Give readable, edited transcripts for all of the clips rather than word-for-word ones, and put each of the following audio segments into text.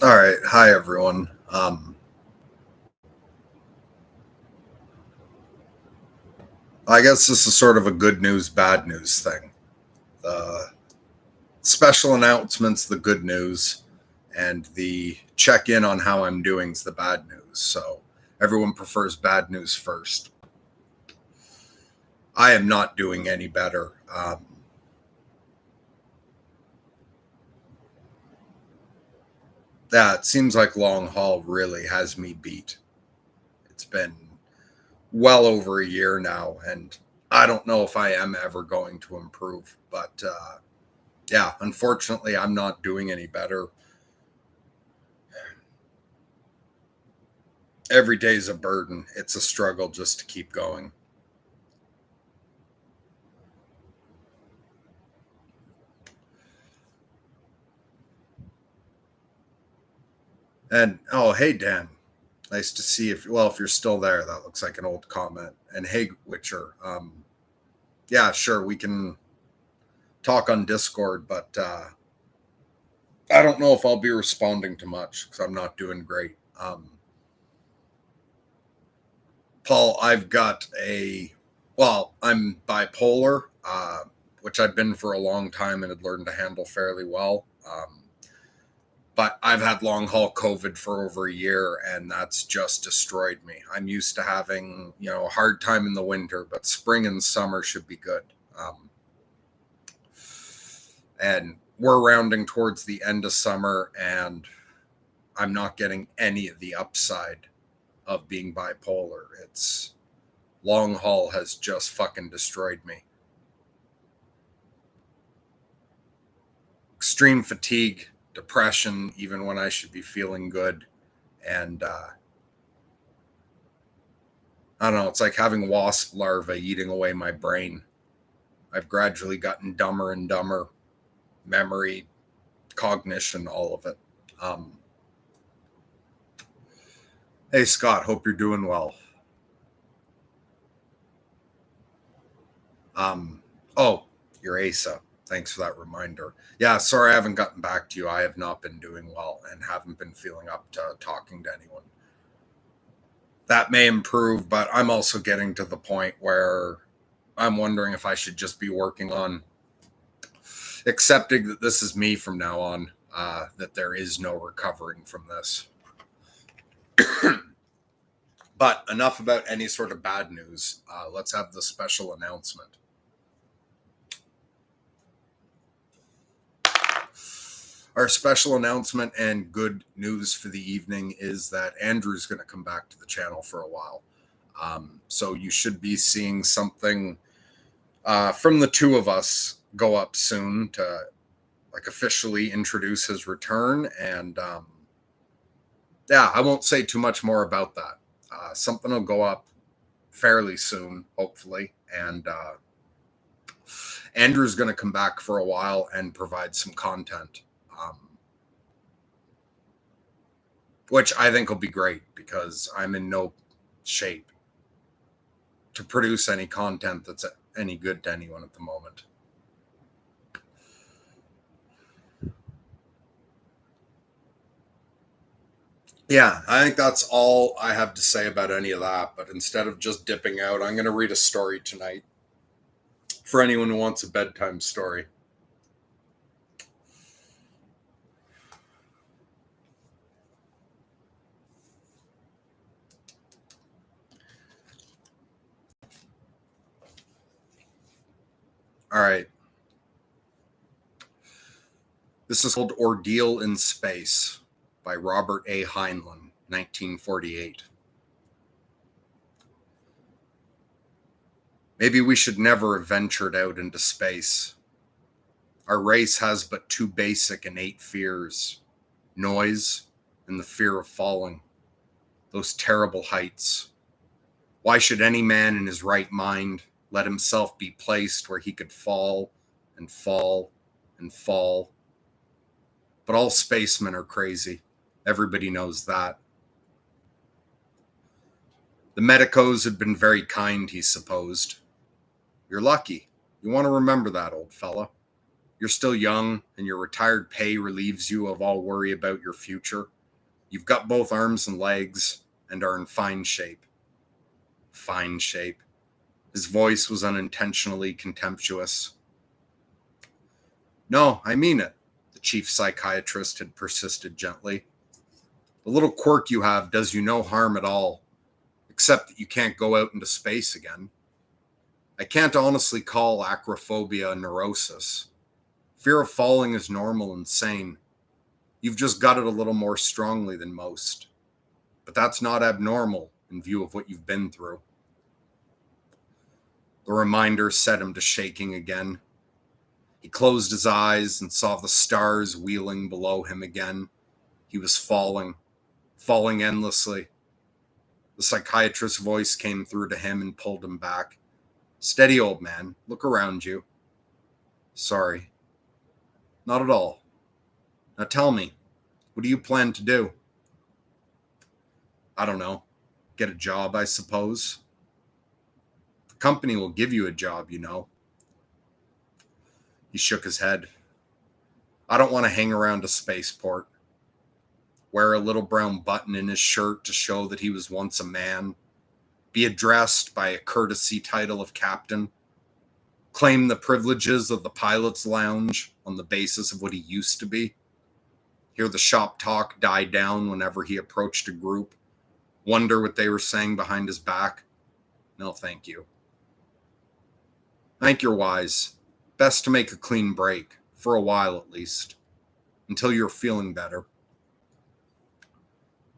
All right. Hi, everyone. I guess this is sort of a good news, bad news thing. The special announcements, the good news, and the check in on how I'm doing is the bad news. So everyone prefers bad news first. I am not doing any better. That seems like long haul really has me beat. It's been well over a year now, and I don't know if I am ever going to improve. But yeah, unfortunately, I'm not doing any better. Every day's a burden. It's a struggle just to keep going. And oh, hey Dan, nice to see if you're still there. That looks like an old comment. And hey Witcher, yeah, sure we can talk on Discord, but I don't know if I'll be responding to much because I'm not doing great. Paul, I'm bipolar, which I've been for a long time and had learned to handle fairly well. But I've had long haul COVID for over a year, and that's just destroyed me. I'm used to having, a hard time in the winter, but spring and summer should be good. And we're rounding towards the end of summer, and I'm not getting any of the upside of being bipolar. It's long haul has just fucking destroyed me. Extreme fatigue, depression, even when I should be feeling good. And I don't know, it's like having wasp larvae eating away my brain. I've gradually gotten dumber and dumber, memory, cognition, all of it. Um, hey, Scott, hope you're doing well. Um, oh, you're Asa. Thanks for that reminder. Yeah, sorry I haven't gotten back to you. I have not been doing well and haven't been feeling up to talking to anyone. That may improve, but I'm also getting to the point where I'm wondering if I should just be working on accepting that this is me from now on, that there is no recovering from this. But enough about any sort of bad news. Let's have the special announcement. Our special announcement and good news for the evening is that Andrew's going to come back to the channel for a while. So you should be seeing something from the two of us go up soon to like officially introduce his return. And yeah, I won't say too much more about that. Something will go up fairly soon, hopefully. And Andrew's going to come back for a while and provide some content, which I think will be great because I'm in no shape to produce any content that's any good to anyone at the moment. Yeah, I think that's all I have to say about any of that. But instead of just dipping out, I'm going to read a story tonight for anyone who wants a bedtime story. All right. This is called Ordeal in Space by Robert A. Heinlein, 1948. Maybe we should never have ventured out into space. Our race has but two basic innate fears: noise and the fear of falling. Those terrible heights. Why should any man in his right mind let himself be placed where he could fall and fall and fall? But all spacemen are crazy. Everybody knows that. The medicos had been very kind, he supposed. You're lucky. You want to remember that, old fella. You're still young, and your retired pay relieves you of all worry about your future. You've got both arms and legs and are in fine shape. Fine shape. His voice was unintentionally contemptuous. No, I mean it, the chief psychiatrist had persisted gently. The little quirk you have does you no harm at all, except that you can't go out into space again. I can't honestly call acrophobia a neurosis. Fear of falling is normal and sane. You've just got it a little more strongly than most. But that's not abnormal in view of what you've been through. The reminder set him to shaking again. He closed his eyes and saw the stars wheeling below him again. He was falling endlessly. The psychiatrist's voice came through to him and pulled him back. Steady, old man. Look around you. Sorry. Not at all. Now tell me, what do you plan to do? I don't know. Get a job, I suppose. The company will give you a job, you know. He shook his head. I don't want to hang around a spaceport. Wear a little brown button in his shirt to show that he was once a man. Be addressed by a courtesy title of captain. Claim the privileges of the pilot's lounge on the basis of what he used to be. Hear the shop talk die down whenever he approached a group. Wonder what they were saying behind his back. No, thank you. I think you're wise. Best to make a clean break, for a while at least, until you're feeling better.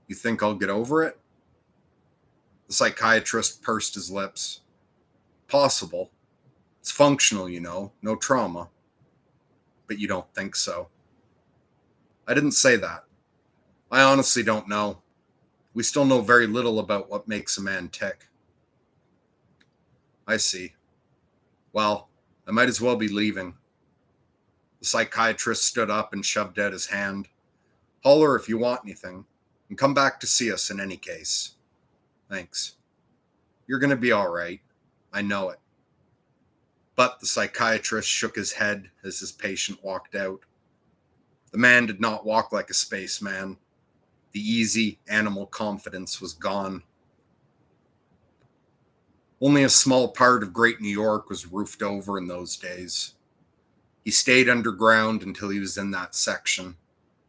You think I'll get over it? The psychiatrist pursed his lips. Possible. It's functional, you know, no trauma. But you don't think so. I didn't say that. I honestly don't know. We still know very little about what makes a man tick. I see. Well, I might as well be leaving. The psychiatrist stood up and shoved out his hand. Holler if you want anything, and come back to see us in any case. Thanks. You're going to be all right. I know it. But the psychiatrist shook his head as his patient walked out. The man did not walk like a spaceman. The easy animal confidence was gone. Only a small part of Great New York was roofed over in those days. He stayed underground until he was in that section,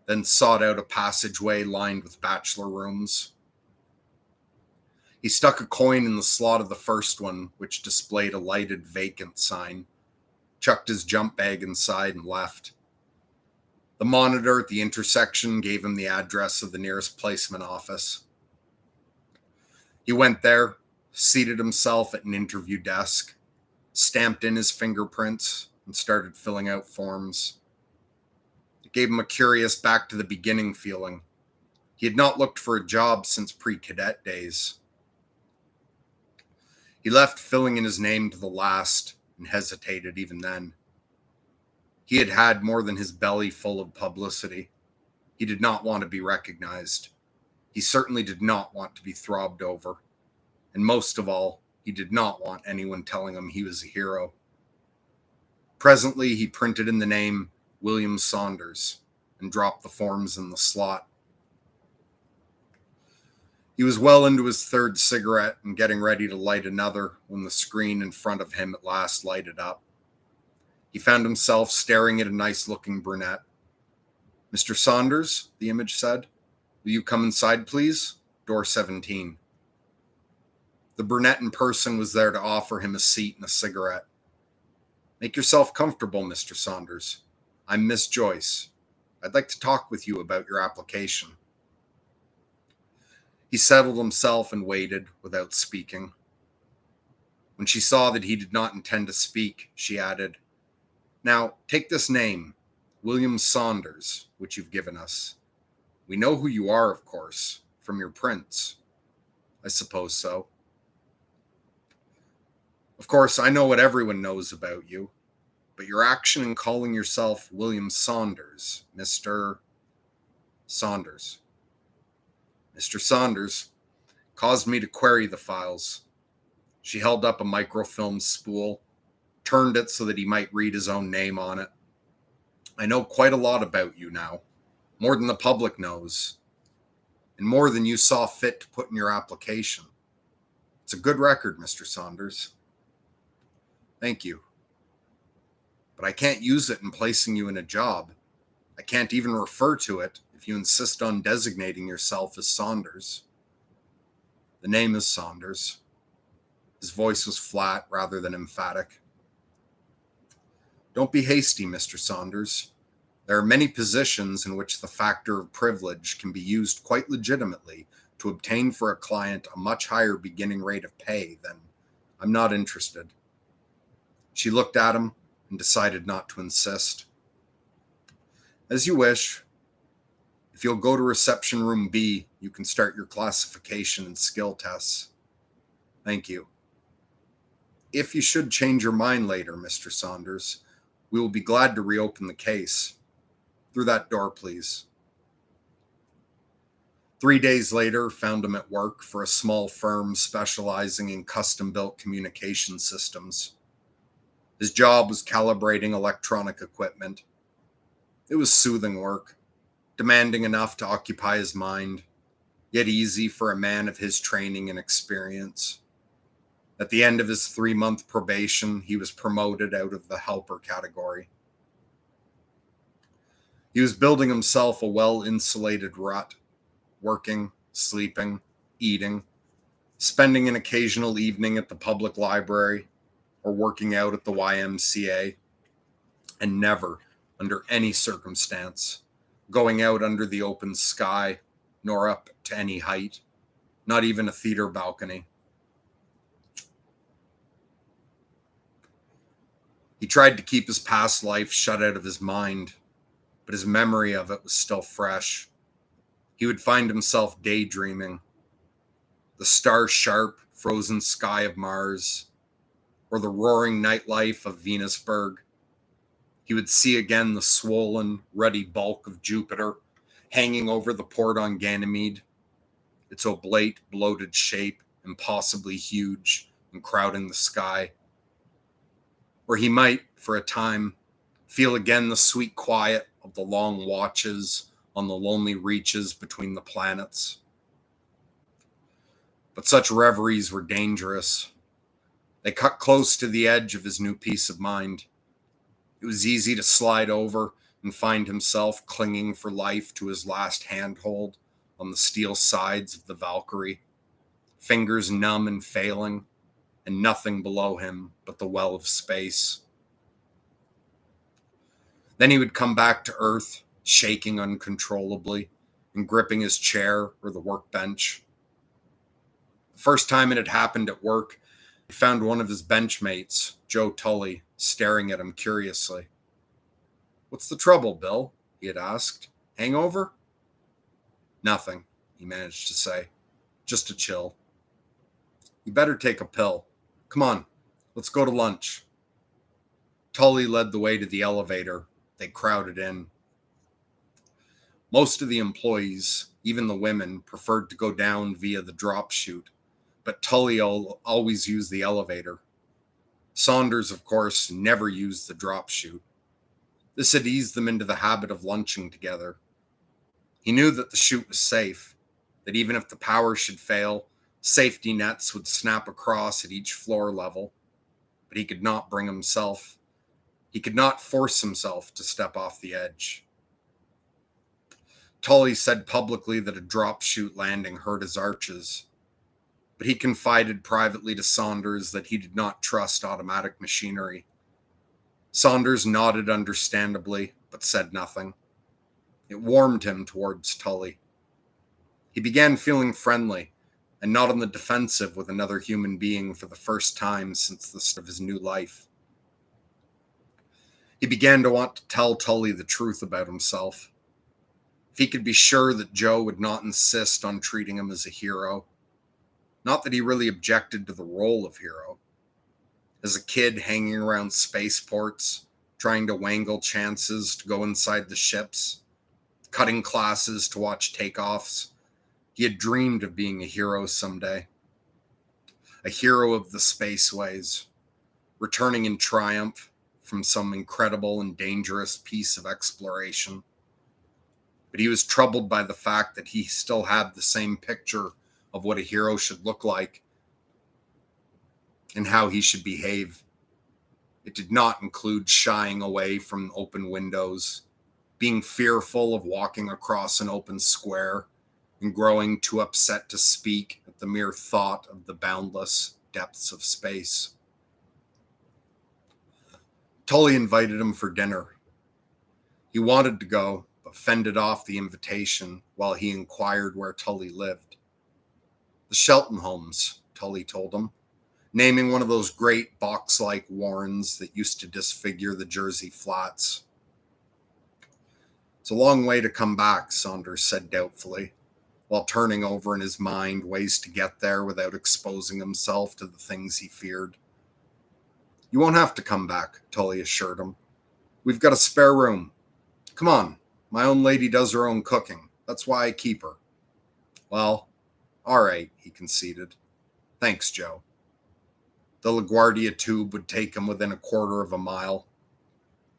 then sought out a passageway lined with bachelor rooms. He stuck a coin in the slot of the first one, which displayed a lighted vacant sign, chucked his jump bag inside, and left. The monitor at the intersection gave him the address of the nearest placement office. He went there, seated himself at an interview desk, stamped in his fingerprints, and started filling out forms. It gave him a curious back to the beginning feeling. He had not looked for a job since pre-cadet days. He left filling in his name to the last and hesitated even then. He had had more than his belly full of publicity. He did not want to be recognized. He certainly did not want to be throbbed over. And most of all, he did not want anyone telling him he was a hero. Presently, he printed in the name William Saunders and dropped the forms in the slot. He was well into his third cigarette and getting ready to light another when the screen in front of him at last lighted up. He found himself staring at a nice-looking brunette. Mr. Saunders, the image said, will you come inside, please? Door 17. The brunette in person was there to offer him a seat and a cigarette. Make yourself comfortable, Mr. Saunders. I'm Miss Joyce. I'd like to talk with you about your application. He settled himself and waited without speaking. When she saw that he did not intend to speak, she added, now, take this name, William Saunders, which you've given us. We know who you are, of course, from your prints. I suppose so. Of course, I know what everyone knows about you, but your action in calling yourself William Saunders, Mr. Saunders. Mr. Saunders caused me to query the files. She held up a microfilm spool, turned it so that he might read his own name on it. I know quite a lot about you now, more than the public knows, and more than you saw fit to put in your application. It's a good record, Mr. Saunders. Thank you. But I can't use it in placing you in a job. I can't even refer to it if you insist on designating yourself as Saunders. The name is Saunders. His voice was flat rather than emphatic. Don't be hasty, Mr. Saunders. There are many positions in which the factor of privilege can be used quite legitimately to obtain for a client a much higher beginning rate of pay than I'm not interested. She looked at him and decided not to insist. As you wish. If you'll go to reception room B, you can start your classification and skill tests. Thank you. If you should change your mind later, Mr. Saunders, we will be glad to reopen the case. Through that door, please. 3 days later, found him at work for a small firm specializing in custom-built communication systems. His job was calibrating electronic equipment. It was soothing work, demanding enough to occupy his mind, yet easy for a man of his training and experience. At the end of his 3-month probation, he was promoted out of the helper category. He was building himself a well-insulated rut, working, sleeping, eating, spending an occasional evening at the public library or working out at the YMCA, and never, under any circumstance, going out under the open sky, nor up to any height, not even a theater balcony. He tried to keep his past life shut out of his mind, but his memory of it was still fresh. He would find himself daydreaming. The star-sharp, frozen sky of Mars, or the roaring nightlife of Venusberg. He would see again the swollen, ruddy bulk of Jupiter hanging over the port on Ganymede, its oblate, bloated shape impossibly huge and crowding the sky. Or he might, for a time, feel again the sweet quiet of the long watches on the lonely reaches between the planets. But such reveries were dangerous. They cut close to the edge of his new peace of mind. It was easy to slide over and find himself clinging for life to his last handhold on the steel sides of the Valkyrie, fingers numb and failing, and nothing below him but the well of space. Then he would come back to Earth, shaking uncontrollably and gripping his chair or the workbench. The first time it had happened at work, he found one of his benchmates, Joe Tully, staring at him curiously. "What's the trouble, Bill?" he had asked. "Hangover?" "Nothing," he managed to say. "Just a chill." "You better take a pill. Come on, let's go to lunch." Tully led the way to the elevator. They crowded in. Most of the employees, even the women, preferred to go down via the drop chute, but Tully always used the elevator. Saunders, of course, never used the drop chute. This had eased them into the habit of lunching together. He knew that the chute was safe, that even if the power should fail, safety nets would snap across at each floor level, but he could not force himself to step off the edge. Tully said publicly that a drop chute landing hurt his arches, but he confided privately to Saunders that he did not trust automatic machinery. Saunders nodded understandably, but said nothing. It warmed him towards Tully. He began feeling friendly and not on the defensive with another human being for the first time since the start of his new life. He began to want to tell Tully the truth about himself. If he could be sure that Joe would not insist on treating him as a hero. Not that he really objected to the role of hero. As a kid hanging around spaceports, trying to wangle chances to go inside the ships, cutting classes to watch takeoffs, he had dreamed of being a hero someday. A hero of the spaceways, returning in triumph, from some incredible and dangerous piece of exploration. But he was troubled by the fact that he still had the same picture of what a hero should look like and how he should behave. It did not include shying away from open windows, being fearful of walking across an open square, and growing too upset to speak at the mere thought of the boundless depths of space. Tully invited him for dinner. He wanted to go, but fended off the invitation while he inquired where Tully lived. The Shelton homes, Tully told him, naming one of those great box-like warrens that used to disfigure the Jersey flats. It's a long way to come back, Saunders said doubtfully, while turning over in his mind ways to get there without exposing himself to the things he feared. You won't have to come back, Tully assured him. We've got a spare room. Come on, my own lady does her own cooking. That's why I keep her. Well, all right, he conceded. Thanks, Joe. The LaGuardia tube would take him within a quarter of a mile.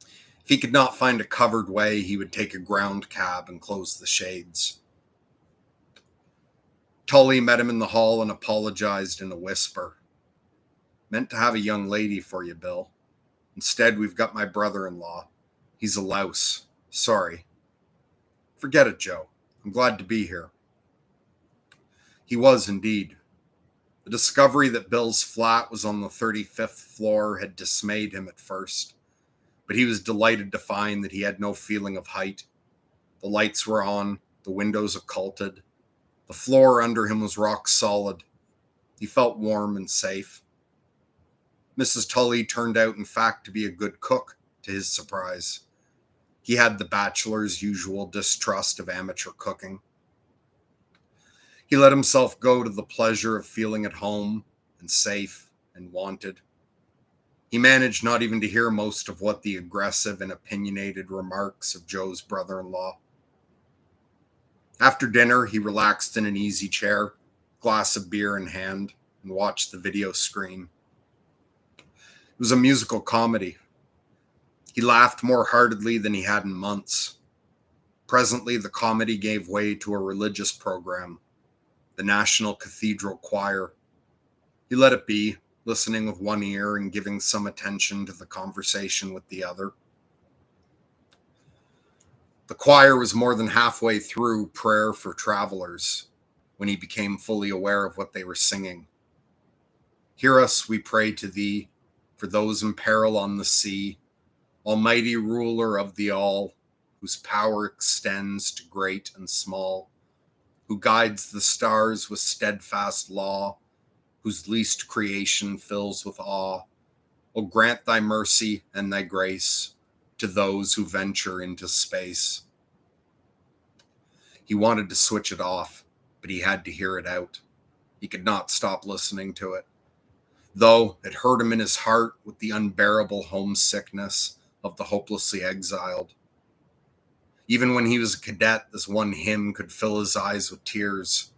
If he could not find a covered way, he would take a ground cab and close the shades. Tully met him in the hall and apologized in a whisper. Meant to have a young lady for you, Bill. Instead, we've got my brother-in-law. He's a louse. Sorry. Forget it, Joe. I'm glad to be here. He was indeed. The discovery that Bill's flat was on the 35th floor had dismayed him at first, but he was delighted to find that he had no feeling of height. The lights were on, the windows occulted. The floor under him was rock solid. He felt warm and safe. Mrs. Tully turned out, in fact, to be a good cook, to his surprise. He had the bachelor's usual distrust of amateur cooking. He let himself go to the pleasure of feeling at home and safe and wanted. He managed not even to hear most of what the aggressive and opinionated remarks of Joe's brother-in-law. After dinner, he relaxed in an easy chair, glass of beer in hand, and watched the video screen. It was a musical comedy. He laughed more heartedly than he had in months. Presently, the comedy gave way to a religious program, the National Cathedral Choir. He let it be, listening with one ear and giving some attention to the conversation with the other. The choir was more than halfway through Prayer for Travelers when he became fully aware of what they were singing. Hear us, we pray to thee, for those in peril on the sea, almighty ruler of the all, whose power extends to great and small, who guides the stars with steadfast law, whose least creation fills with awe. O grant thy mercy and thy grace to those who venture into space. He wanted to switch it off, but he had to hear it out. He could not stop listening to it, though it hurt him in his heart with the unbearable homesickness of the hopelessly exiled. Even when he was a cadet, this one hymn could fill his eyes with tears.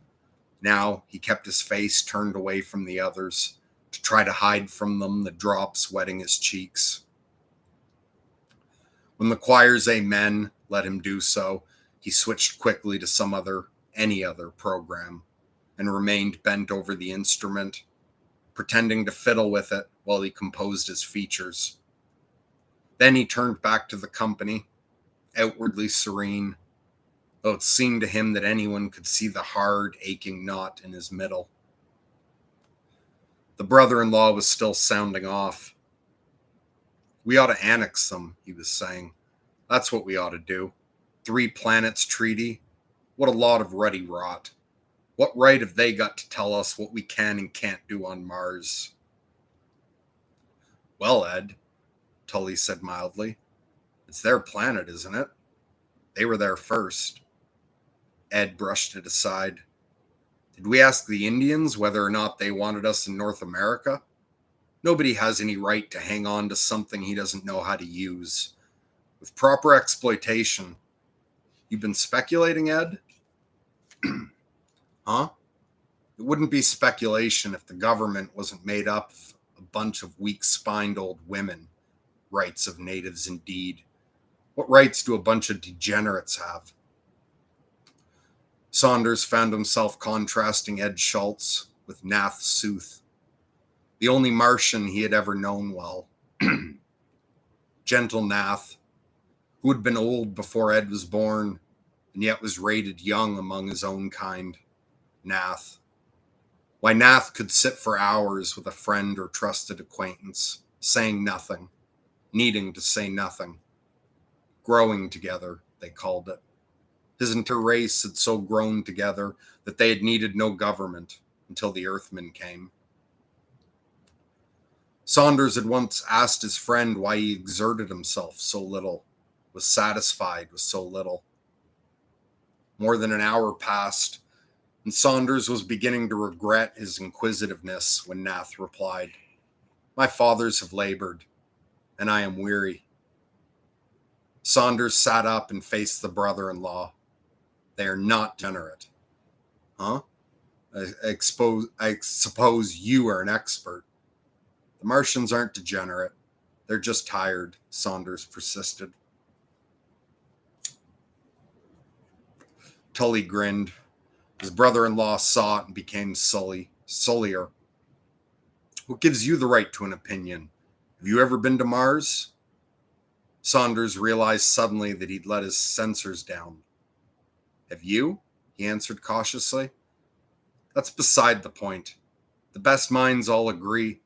Now he kept his face turned away from the others to try to hide from them the drops wetting his cheeks. When the choir's amen let him do so, he switched quickly to any other program, and remained bent over the instrument, pretending to fiddle with it while he composed his features. Then he turned back to the company, outwardly serene, though it seemed to him that anyone could see the hard, aching knot in his middle. The brother-in-law was still sounding off. We ought to annex them, he was saying. That's what we ought to do. 3 planets treaty. What a lot of ruddy rot. What right have they got to tell us what we can and can't do on Mars? Well, Ed, Tully said mildly, it's their planet, isn't it? They were there first. Ed brushed it aside. Did we ask the Indians whether or not they wanted us in North America? Nobody has any right to hang on to something he doesn't know how to use. With proper exploitation. You've been speculating, Ed? Huh? It wouldn't be speculation if the government wasn't made up of a bunch of weak-spined old women, Rights of natives indeed. What rights do a bunch of degenerates have? Saunders found himself contrasting Ed Schultz with Nath Sooth, the only Martian he had ever known well. Gentle Nath, who had been old before Ed was born, and yet was rated young among his own kind. Nath. Why, Nath could sit for hours with a friend or trusted acquaintance, saying nothing, needing to say nothing. Growing together, they called it. His entire race had so grown together that they had needed no government until the Earthmen came. Saunders had once asked his friend why he exerted himself so little, was satisfied with so little. More than an hour passed, and Saunders was beginning to regret his inquisitiveness when Nath replied, "My fathers have labored, and I am weary." Saunders sat up and faced the brother-in-law. "They are not degenerate." "Huh? I suppose you are an expert." "The Martians aren't degenerate. They're just tired," Saunders persisted. Tully grinned. His brother-in-law saw it and became sullier. "What gives you the right to an opinion? Have you ever been to Mars?" Saunders realized suddenly that he'd let his sensors down. "Have you?" he answered cautiously. "That's beside the point. The best minds all agree."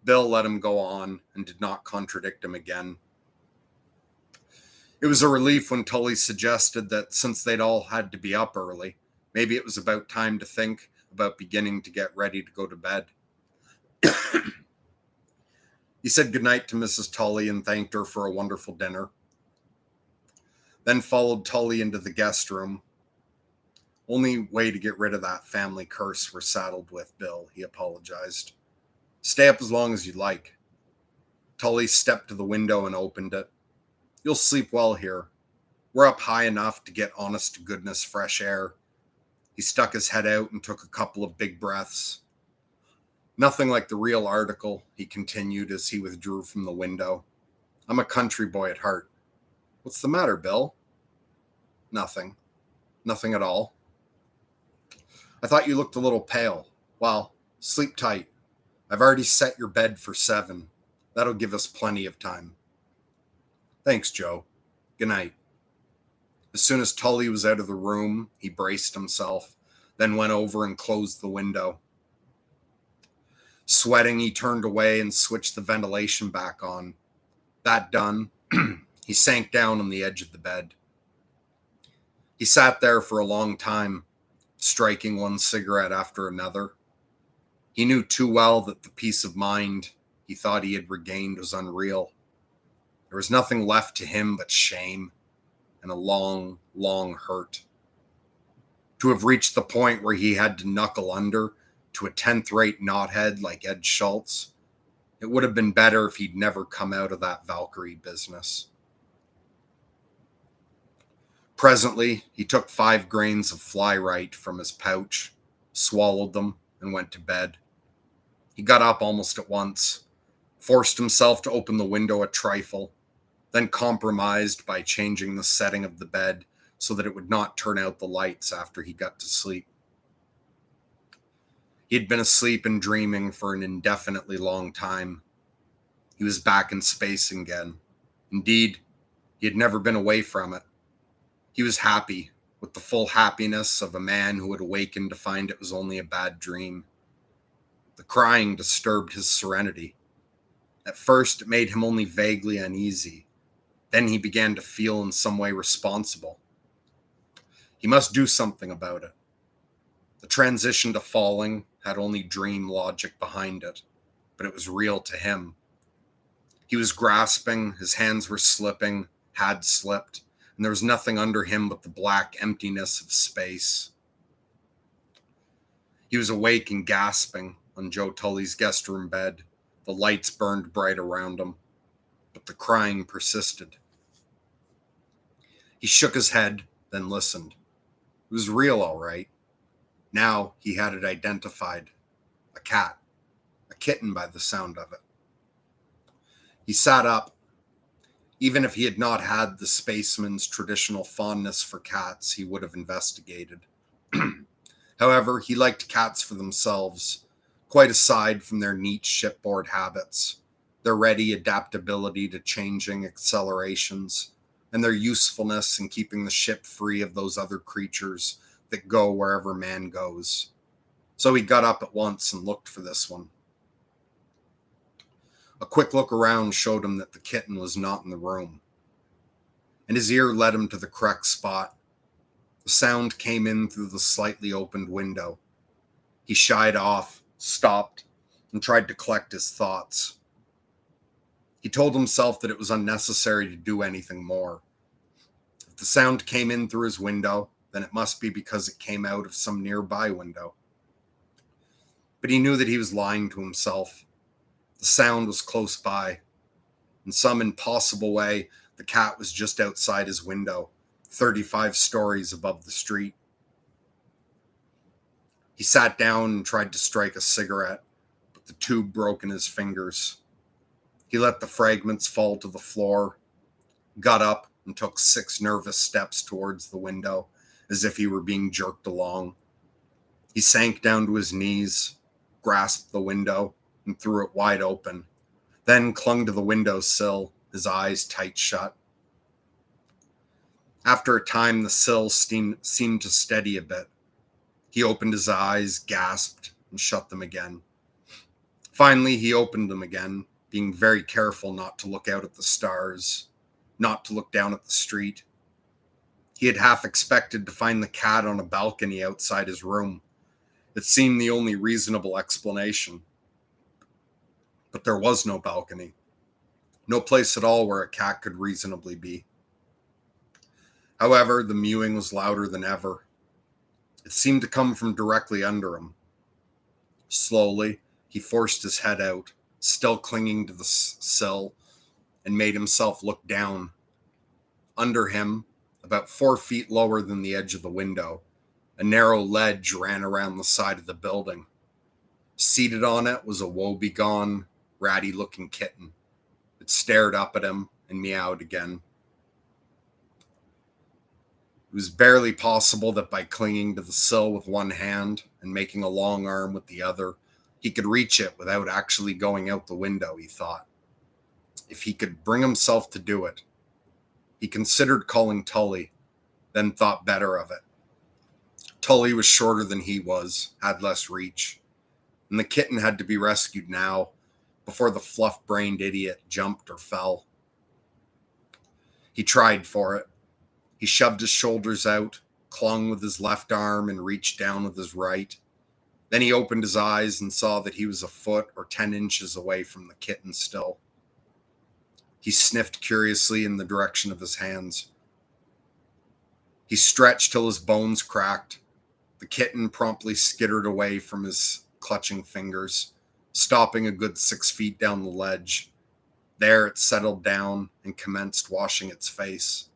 Bill let him go on and did not contradict him again. It was a relief when Tully suggested that since they'd all had to be up early, maybe it was about time to think about beginning to get ready to go to bed. He said goodnight to Mrs. Tully and thanked her for a wonderful dinner. Then followed Tully into the guest room. "Only way to get rid of that family curse we're saddled with, Bill," he apologized. "Stay up as long as you like." Tully stepped to the window and opened it. "You'll sleep well here. We're up high enough to get honest to goodness fresh air." He stuck his head out and took a couple of big breaths. "Nothing like the real article," he continued as he withdrew from the window. "I'm a country boy at heart." "What's the matter, Bill?" "Nothing. Nothing at all." "I thought you looked a little pale. Well, sleep tight. I've already set your bed for 7. That'll give us plenty of time." "Thanks, Joe. Good night." As soon as Tully was out of the room, he braced himself, then went over and closed the window. Sweating, he turned away and switched the ventilation back on. That done, he sank down on the edge of the bed. He sat there for a long time, striking one cigarette after another. He knew too well that the peace of mind he thought he had regained was unreal. There was nothing left to him but shame and a long, long hurt. To have reached the point where he had to knuckle under to a 10th-rate knothead like Ed Schultz, it would have been better if he'd never come out of that Valkyrie business. Presently, he took 5 grains of Fly-Rite from his pouch, swallowed them, and went to bed. He got up almost at once, forced himself to open the window a trifle, then compromised by changing the setting of the bed so that it would not turn out the lights after he got to sleep. He had been asleep and dreaming for an indefinitely long time. He was back in space again. Indeed, he had never been away from it. He was happy, with the full happiness of a man who had awakened to find it was only a bad dream. The crying disturbed his serenity. At first, it made him only vaguely uneasy. Then he began to feel in some way responsible. He must do something about it. The transition to falling had only dream logic behind it, but it was real to him. He was grasping, his hands were slipping, had slipped, and there was nothing under him but the black emptiness of space. He was awake and gasping on Joe Tully's guest room bed. The lights burned bright around him, but the crying persisted. He shook his head, then listened. It was real, all right. Now he had it identified. A cat. A kitten by the sound of it. He sat up. Even if he had not had the spaceman's traditional fondness for cats, he would have investigated. However, he liked cats for themselves, quite aside from their neat shipboard habits, their ready adaptability to changing accelerations, and their usefulness in keeping the ship free of those other creatures that go wherever man goes. So he got up at once and looked for this one. A quick look around showed him that the kitten was not in the room, and his ear led him to the correct spot. The sound came in through the slightly opened window. He shied off, stopped, and tried to collect his thoughts. He told himself that it was unnecessary to do anything more. If the sound came in through his window, then it must be because it came out of some nearby window. But he knew that he was lying to himself. The sound was close by. In some impossible way, the cat was just outside his window, 35 stories above the street. He sat down and tried to strike a cigarette, but the tube broke in his fingers. He let the fragments fall to the floor, got up, and took 6 nervous steps towards the window, as if he were being jerked along. He sank down to his knees, grasped the window, and threw it wide open, then clung to the window sill, his eyes tight shut. After a time, the sill seemed to steady a bit. He opened his eyes, gasped, and shut them again. Finally, he opened them again, being very careful not to look out at the stars, not to look down at the street. He had half expected to find the cat on a balcony outside his room. It seemed the only reasonable explanation. But there was no balcony, no place at all where a cat could reasonably be. However, the mewing was louder than ever. It seemed to come from directly under him. Slowly, he forced his head out, still clinging to the sill, and made himself look down. Under him, about 4 feet lower than the edge of the window, a narrow ledge ran around the side of the building. Seated on it was a woebegone, ratty-looking kitten. It stared up at him and meowed again. It was barely possible that by clinging to the sill with one hand and making a long arm with the other, he could reach it without actually going out the window, he thought. If he could bring himself to do it. He considered calling Tully, then thought better of it. Tully was shorter than he was, had less reach, and the kitten had to be rescued now, before the fluff-brained idiot jumped or fell. He tried for it. He shoved his shoulders out, clung with his left arm, and reached down with his right. Then he opened his eyes and saw that he was a foot or 10 inches away from the kitten still. He sniffed curiously in the direction of his hands. He stretched till his bones cracked. The kitten promptly skittered away from his clutching fingers, stopping a good 6 feet down the ledge. There it settled down and commenced washing its face.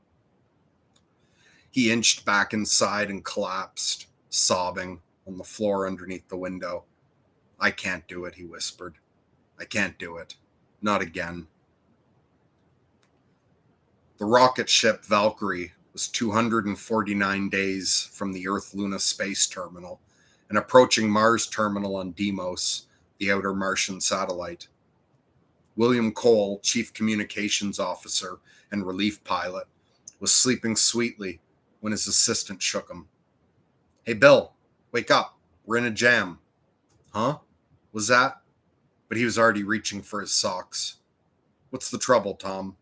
He inched back inside and collapsed, sobbing, on the floor underneath the window. "I can't do it," he whispered. "I can't do it. Not again." The rocket ship Valkyrie was 249 days from the Earth-Luna Space Terminal and approaching Mars Terminal on Deimos, the outer Martian satellite. William Cole, Chief Communications Officer and relief pilot, was sleeping sweetly when his assistant shook him. "Hey, Bill, wake up. We're in a jam." "Huh? Was that?" But he was already reaching for his socks. "What's the trouble, Tom?"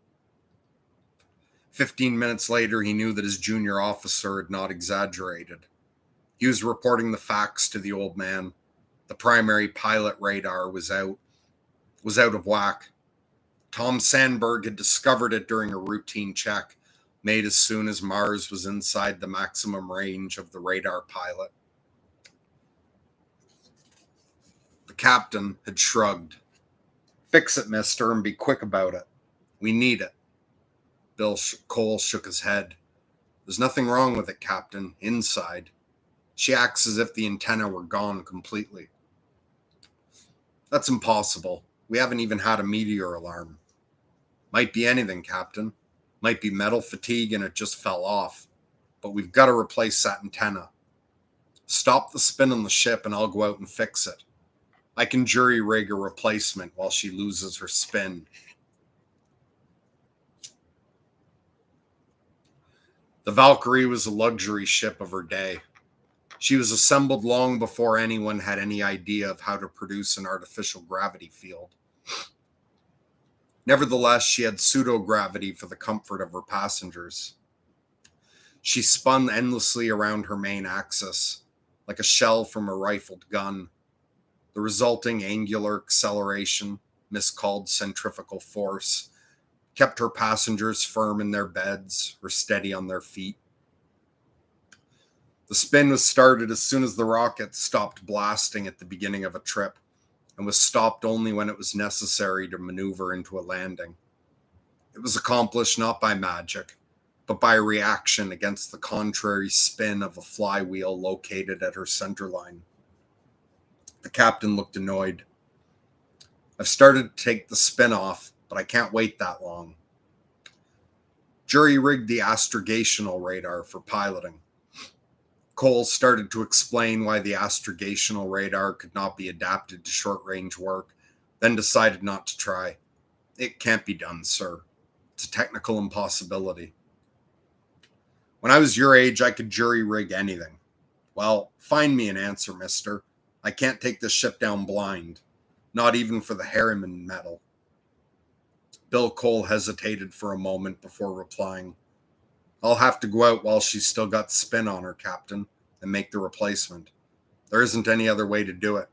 15 minutes later, he knew that his junior officer had not exaggerated. He was reporting the facts to the old man. The primary pilot radar was out of whack. Tom Sandberg had discovered it during a routine check, made as soon as Mars was inside the maximum range of the radar pilot. The captain had shrugged. "Fix it, mister, and be quick about it. We need it." Cole shook his head. "There's nothing wrong with it, Captain. Inside. She acts as if the antenna were gone completely." "That's impossible. We haven't even had a meteor alarm." Might be anything, Captain. Might be metal fatigue and it just fell off. But we've got to replace that antenna. Stop the spin on the ship and I'll go out and fix it. I can jury rig a replacement while she loses her spin. The Valkyrie was a luxury ship of her day. She was assembled long before anyone had any idea of how to produce an artificial gravity field. Nevertheless, she had pseudo-gravity for the comfort of her passengers. She spun endlessly around her main axis, like a shell from a rifled gun. The resulting angular acceleration, miscalled centrifugal force, kept her passengers firm in their beds or steady on their feet. The spin was started as soon as the rocket stopped blasting at the beginning of a trip, and was stopped only when it was necessary to maneuver into a landing. It was accomplished not by magic, but by a reaction against the contrary spin of a flywheel located at her centerline. The captain looked annoyed. I've started to take the spin off, but I can't wait that long. Jury rigged the astrogational radar for piloting. Cole started to explain why the astrogational radar could not be adapted to short-range work, then decided not to try. It can't be done, sir. It's a technical impossibility. When I was your age, I could jury rig anything. Well, find me an answer, mister. I can't take this ship down blind, not even for the Harriman medal. Bill Cole hesitated for a moment before replying. I'll have to go out while she's still got spin on her, Captain, and make the replacement. There isn't any other way to do it.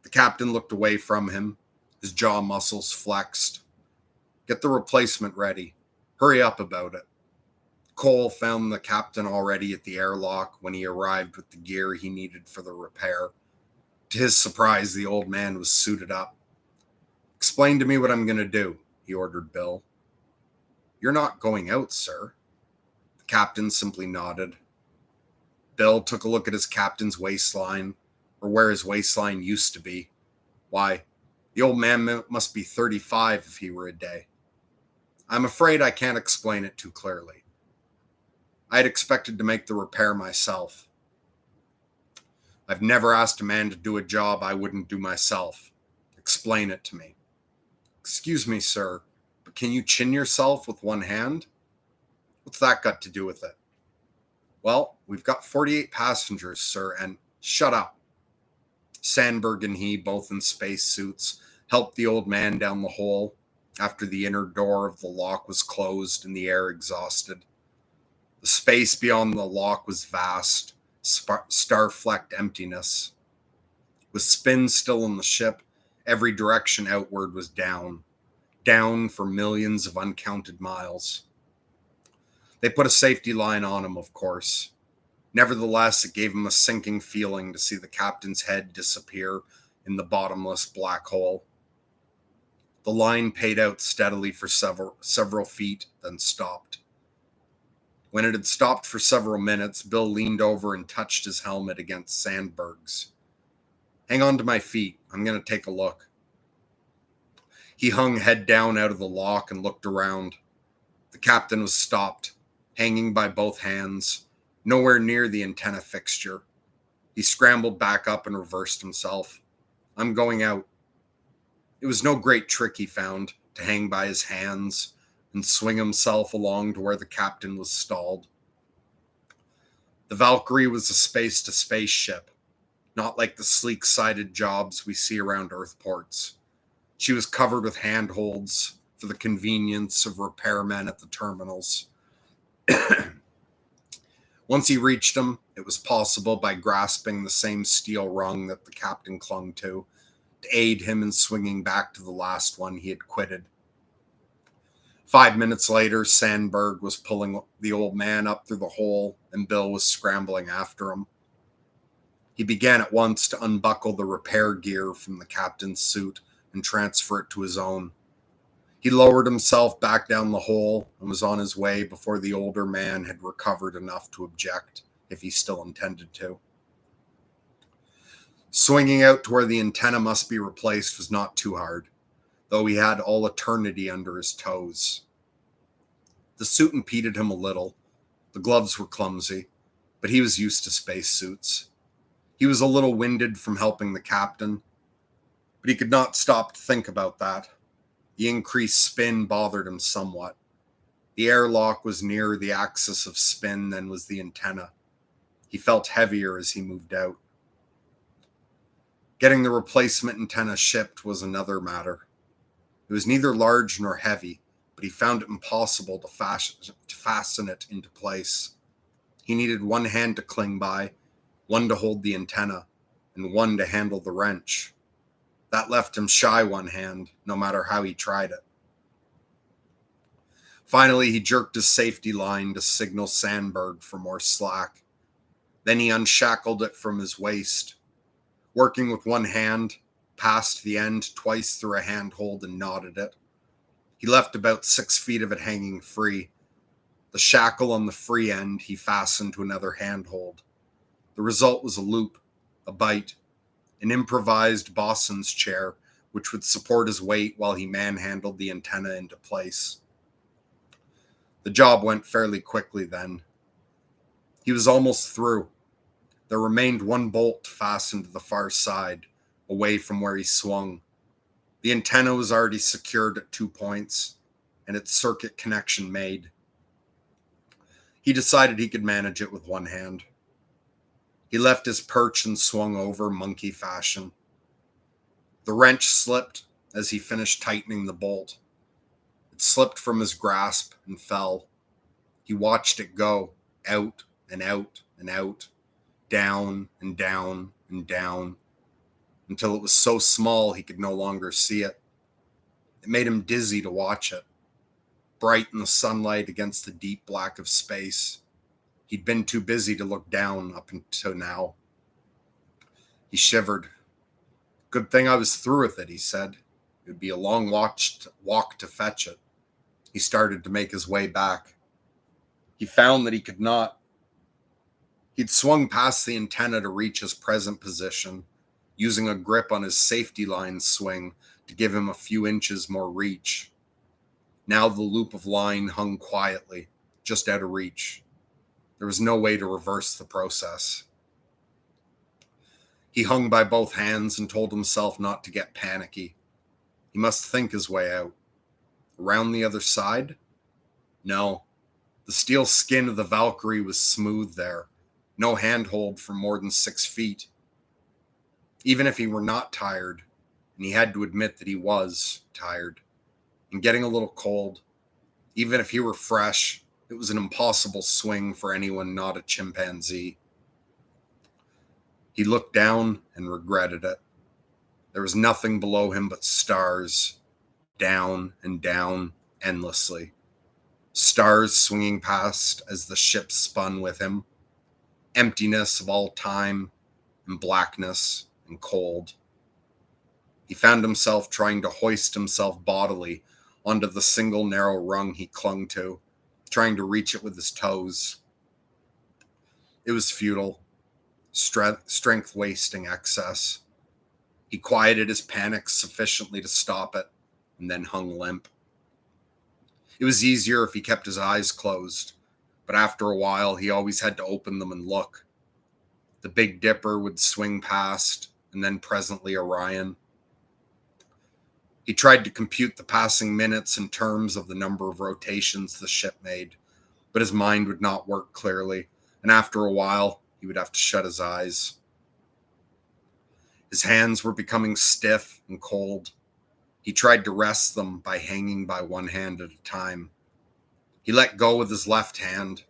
The captain looked away from him, his jaw muscles flexed. Get the replacement ready. Hurry up about it. Cole found the captain already at the airlock when he arrived with the gear he needed for the repair. To his surprise, the old man was suited up. Explain to me what I'm going to do, he ordered Bill. You're not going out, sir. The captain simply nodded. Bill took a look at his captain's waistline, or where his waistline used to be. Why, the old man must be 35 if he were a day. I'm afraid I can't explain it too clearly. I had expected to make the repair myself. I've never asked a man to do a job I wouldn't do myself. Explain it to me. Excuse me, sir, but can you chin yourself with one hand? What's that got to do with it? Well, we've got 48 passengers, sir, and shut up. Sandberg and he, both in space suits, helped the old man down the hole after the inner door of the lock was closed and the air exhausted. The space beyond the lock was vast, star-flecked emptiness. With spin still in the ship, every direction outward was down for millions of uncounted miles. They put a safety line on him, of course. Nevertheless, it gave him a sinking feeling to see the captain's head disappear in the bottomless black hole. The line paid out steadily for several feet, then stopped. When it had stopped for several minutes, Bill leaned over and touched his helmet against Sandberg's. Hang on to my feet. I'm going to take a look. He hung head down out of the lock and looked around. The captain was stopped, hanging by both hands, nowhere near the antenna fixture. He scrambled back up and reversed himself. I'm going out. It was no great trick, he found, to hang by his hands and swing himself along to where the captain was stalled. The Valkyrie was a space-to-space ship, not like the sleek-sided jobs we see around Earthports. She was covered with handholds for the convenience of repairmen at the terminals. Once he reached them, it was possible, by grasping the same steel rung that the captain clung to aid him in swinging back to the last one he had quitted. 5 minutes later, Sandberg was pulling the old man up through the hole, and Bill was scrambling after him. He began at once to unbuckle the repair gear from the captain's suit and transfer it to his own. He lowered himself back down the hole and was on his way before the older man had recovered enough to object, if he still intended to. Swinging out to where the antenna must be replaced was not too hard. though he had all eternity under his toes. The suit impeded him a little. The gloves were clumsy, but he was used to spacesuits. He was a little winded from helping the captain, but he could not stop to think about that. The increased spin bothered him somewhat. The airlock was nearer the axis of spin than was the antenna. He felt heavier as he moved out. Getting the replacement antenna shipped was another matter. It was neither large nor heavy, but he found it impossible to fasten it into place. He needed one hand to cling by, one to hold the antenna, and one to handle the wrench. That left him shy one hand, no matter how he tried it. Finally, he jerked his safety line to signal Sandberg for more slack. Then he unshackled it from his waist. Working with one hand, passed the end twice through a handhold and knotted it. He left about 6 feet of it hanging free. The shackle on the free end he fastened to another handhold. The result was a loop, a bite, an improvised bosun's chair which would support his weight while he manhandled the antenna into place. The job went fairly quickly then. He was almost through. There remained one bolt to fasten to the far side, away from where he swung. The antenna was already secured at 2 points, and its circuit connection made. He decided he could manage it with one hand. He left his perch and swung over monkey fashion. The wrench slipped as he finished tightening the bolt. It slipped from his grasp and fell. He watched it go, out and out and out, down and down and down, until it was so small he could no longer see it. It made him dizzy to watch it, bright in the sunlight against the deep black of space. He'd been too busy to look down up until now. He shivered. Good thing I was through with it, he said. It would be a long walk to fetch it. He started to make his way back. He found that he could not. He'd swung past the antenna to reach his present position, using a grip on his safety line swing to give him a few inches more reach. Now the loop of line hung quietly, just out of reach. There was no way to reverse the process. He hung by both hands and told himself not to get panicky. He must think his way out. Around the other side? No. The steel skin of the Valkyrie was smooth there. No handhold for more than 6 feet. Even if he were not tired, and he had to admit that he was tired, and getting a little cold, even if he were fresh, it was an impossible swing for anyone not a chimpanzee. He looked down and regretted it. There was nothing below him but stars, down and down endlessly. Stars swinging past as the ship spun with him. Emptiness of all time and blackness and cold. He found himself trying to hoist himself bodily onto the single narrow rung he clung to, trying to reach it with his toes. It was futile, strength wasting excess. He quieted his panic sufficiently to stop it, and then hung limp. It was easier if he kept his eyes closed, but after a while he always had to open them and look. The Big Dipper would swing past, and then presently Orion. He tried to compute the passing minutes in terms of the number of rotations the ship made, but his mind would not work clearly, and after a while, he would have to shut his eyes. His hands were becoming stiff and cold. He tried to rest them by hanging by one hand at a time. He let go with his left hand,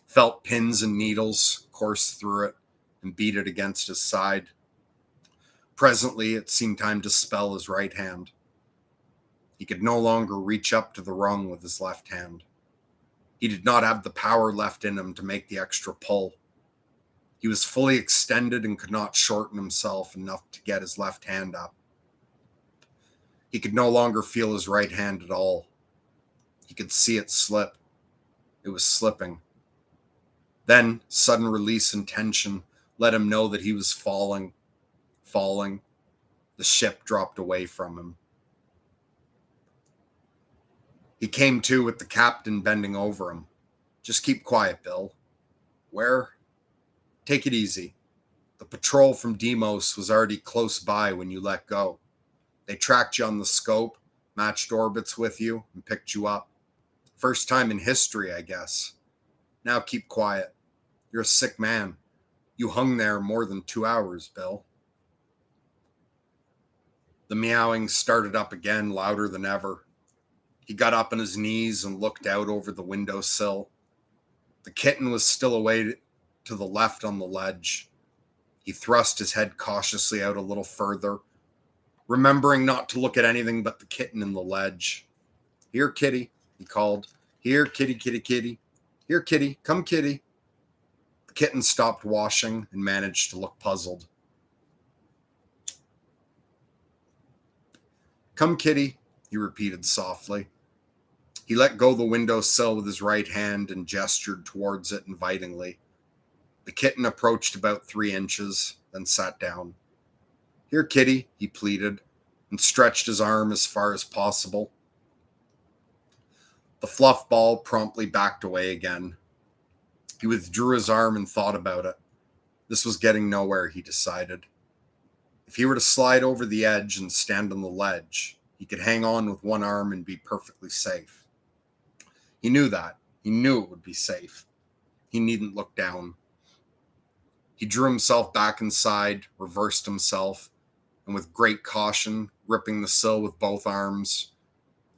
felt pins and needles course through it, and beat it against his side. Presently, it seemed time to spell his right hand. He could no longer reach up to the rung with his left hand. He did not have the power left in him to make the extra pull. He was fully extended and could not shorten himself enough to get his left hand up. He could no longer feel his right hand at all. He could see it slip. It was slipping. Then, sudden release and tension let him know that he was falling. The ship dropped away from him. He came to with the captain bending over him. Just keep quiet, Bill. Where? Take it easy. The patrol from Deimos was already close by when you let go. They tracked you on the scope, matched orbits with you, and picked you up. First time in history, I guess. Now keep quiet. You're a sick man. You hung there more than 2 hours, Bill. The meowing started up again, louder than ever. He got up on his knees and looked out over the windowsill. The kitten was still away to the left on the ledge. He thrust his head cautiously out a little further, remembering not to look at anything but the kitten in the ledge. Here, kitty, he called. Here, kitty, kitty, kitty. Here, kitty, come, kitty. The kitten stopped washing and managed to look puzzled. Come, kitty, he repeated softly. He let go the windowsill with his right hand and gestured towards it invitingly. The kitten approached about 3 inches, then sat down. Here, kitty, he pleaded, and stretched his arm as far as possible. The fluff ball promptly backed away again. He withdrew his arm and thought about it. This was getting nowhere, he decided. If he were to slide over the edge and stand on the ledge, he could hang on with one arm and be perfectly safe. He knew that. He knew it would be safe. He needn't look down. He drew himself back inside, reversed himself, and with great caution, gripping the sill with both arms,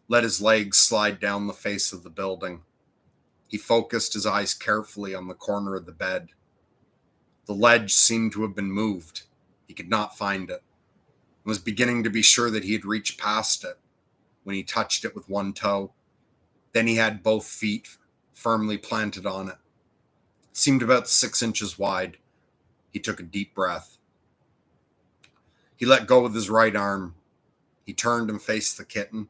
let his legs slide down the face of the building. He focused his eyes carefully on the corner of the bed. The ledge seemed to have been moved. He could not find it, and was beginning to be sure that he had reached past it when he touched it with one toe. Then he had both feet firmly planted on it. It seemed about 6 inches wide. He took a deep breath. He let go with his right arm. He turned and faced the kitten.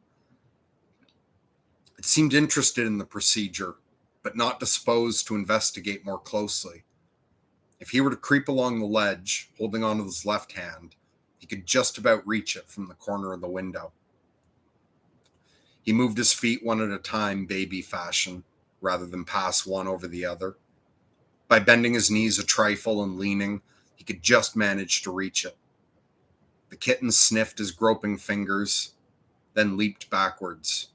It seemed interested in the procedure, but not disposed to investigate more closely. If he were to creep along the ledge, holding on with his left hand, he could just about reach it from the corner of the window. He moved his feet one at a time, baby fashion, rather than pass one over the other. By bending his knees a trifle and leaning, he could just manage to reach it. The kitten sniffed his groping fingers, then leaped backwards.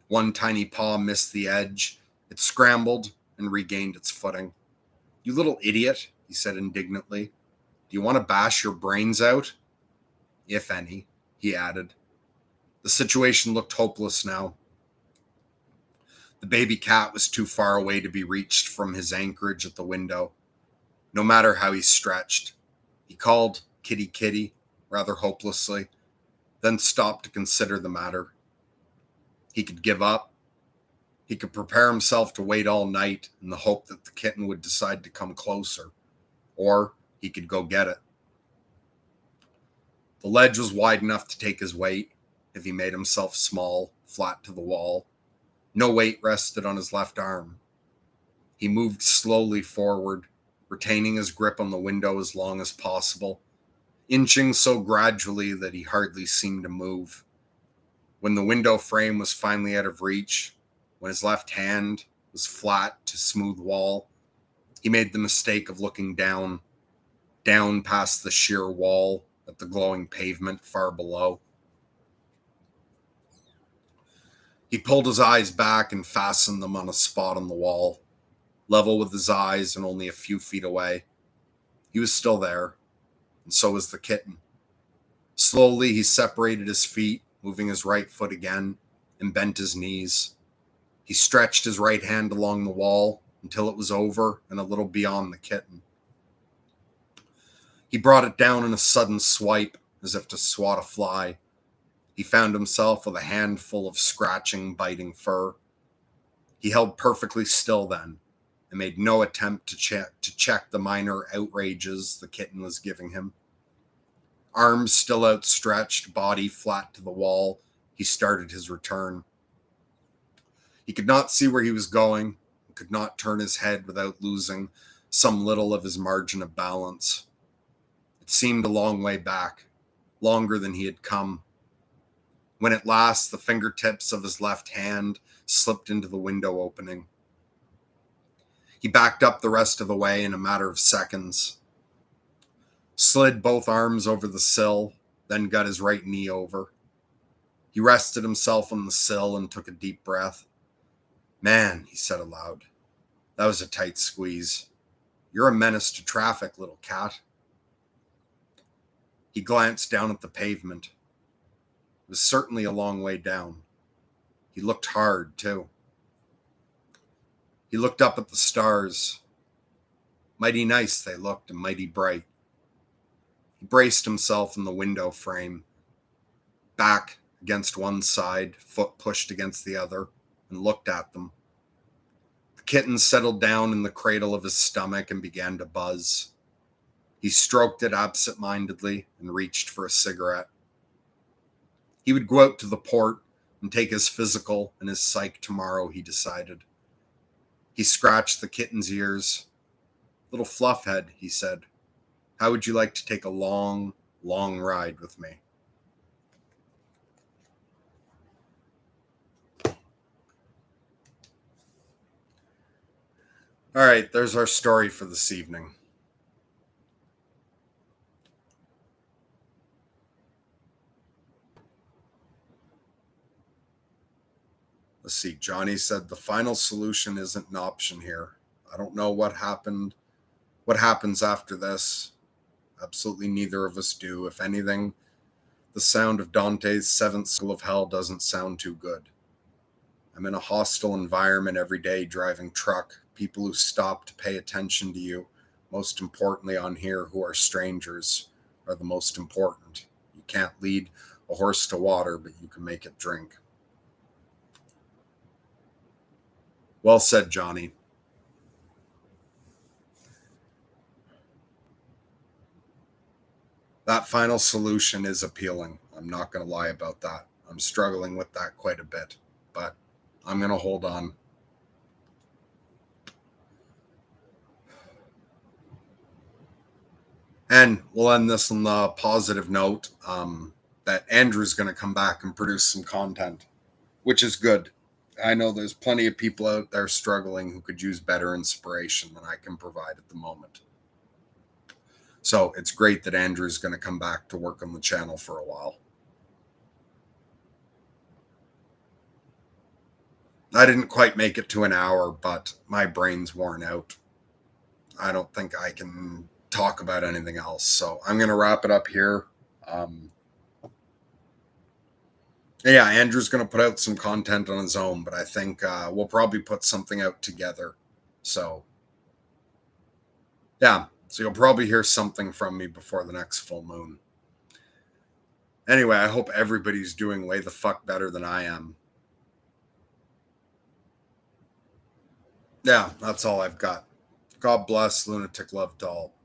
One tiny paw missed the edge. It scrambled and regained its footing. You little idiot, he said indignantly. Do you want to bash your brains out? If any, he added. The situation looked hopeless now. The baby cat was too far away to be reached from his anchorage at the window, no matter how he stretched. He called, kitty, kitty, rather hopelessly, then stopped to consider the matter. He could give up. He could prepare himself to wait all night in the hope that the kitten would decide to come closer, or he could go get it. The ledge was wide enough to take his weight if he made himself small, flat to the wall. No weight rested on his left arm. He moved slowly forward, retaining his grip on the window as long as possible, inching so gradually that he hardly seemed to move. When the window frame was finally out of reach, when his left hand was flat to smooth wall, he made the mistake of looking down past the sheer wall at the glowing pavement far below. He pulled his eyes back and fastened them on a spot on the wall, level with his eyes and only a few feet away. He was still there, and so was the kitten. Slowly, he separated his feet, moving his right foot again, and bent his knees. He stretched his right hand along the wall until it was over and a little beyond the kitten. He brought it down in a sudden swipe, as if to swat a fly. He found himself with a handful of scratching, biting fur. He held perfectly still then, and made no attempt to check the minor outrages the kitten was giving him. Arms still outstretched, body flat to the wall, he started his return. He could not see where he was going, and could not turn his head without losing some little of his margin of balance. It seemed a long way back, longer than he had come. when at last the fingertips of his left hand slipped into the window opening. He backed up the rest of the way in a matter of seconds, slid both arms over the sill, then got his right knee over. He rested himself on the sill and took a deep breath. Man, he said aloud, that was a tight squeeze. You're a menace to traffic, little cat. He glanced down at the pavement. It was certainly a long way down. He looked hard, too. He looked up at the stars. Mighty nice they looked and mighty bright. He braced himself in the window frame, back against one side, foot pushed against the other, and looked at them. The kitten settled down in the cradle of his stomach and began to buzz. He stroked it absent-mindedly and reached for a cigarette. He would go out to the port and take his physical and his psych tomorrow, he decided. He scratched the kitten's ears. Little Fluffhead, he said, how would you like to take a long, long ride with me? All right, there's our story for this evening. Let's see. Johnny said the final solution isn't an option here. I don't know what happened. What happens after this? Absolutely neither of us do. If anything, the sound of Dante's Seventh School of Hell doesn't sound too good. I'm in a hostile environment every day driving truck. People who stop to pay attention to you, most importantly on here, who are strangers, are the most important. You can't lead a horse to water, but you can make it drink. Well said, Johnny. That final solution is appealing. I'm not going to lie about that. I'm struggling with that quite a bit, but I'm going to hold on. And we'll end this on the positive note that Andrew's going to come back and produce some content, which is good. I know there's plenty of people out there struggling who could use better inspiration than I can provide at the moment. So it's great that Andrew's going to come back to work on the channel for a while. I didn't quite make it to an hour, but my brain's worn out. I don't think I can talk about anything else. So I'm going to wrap it up here. Yeah, Andrew's going to put out some content on his own, but I think we'll probably put something out together. So, yeah. So you'll probably hear something from me before the next full moon. Anyway, I hope everybody's doing way the fuck better than I am. Yeah, that's all I've got. God bless, lunatic love to all.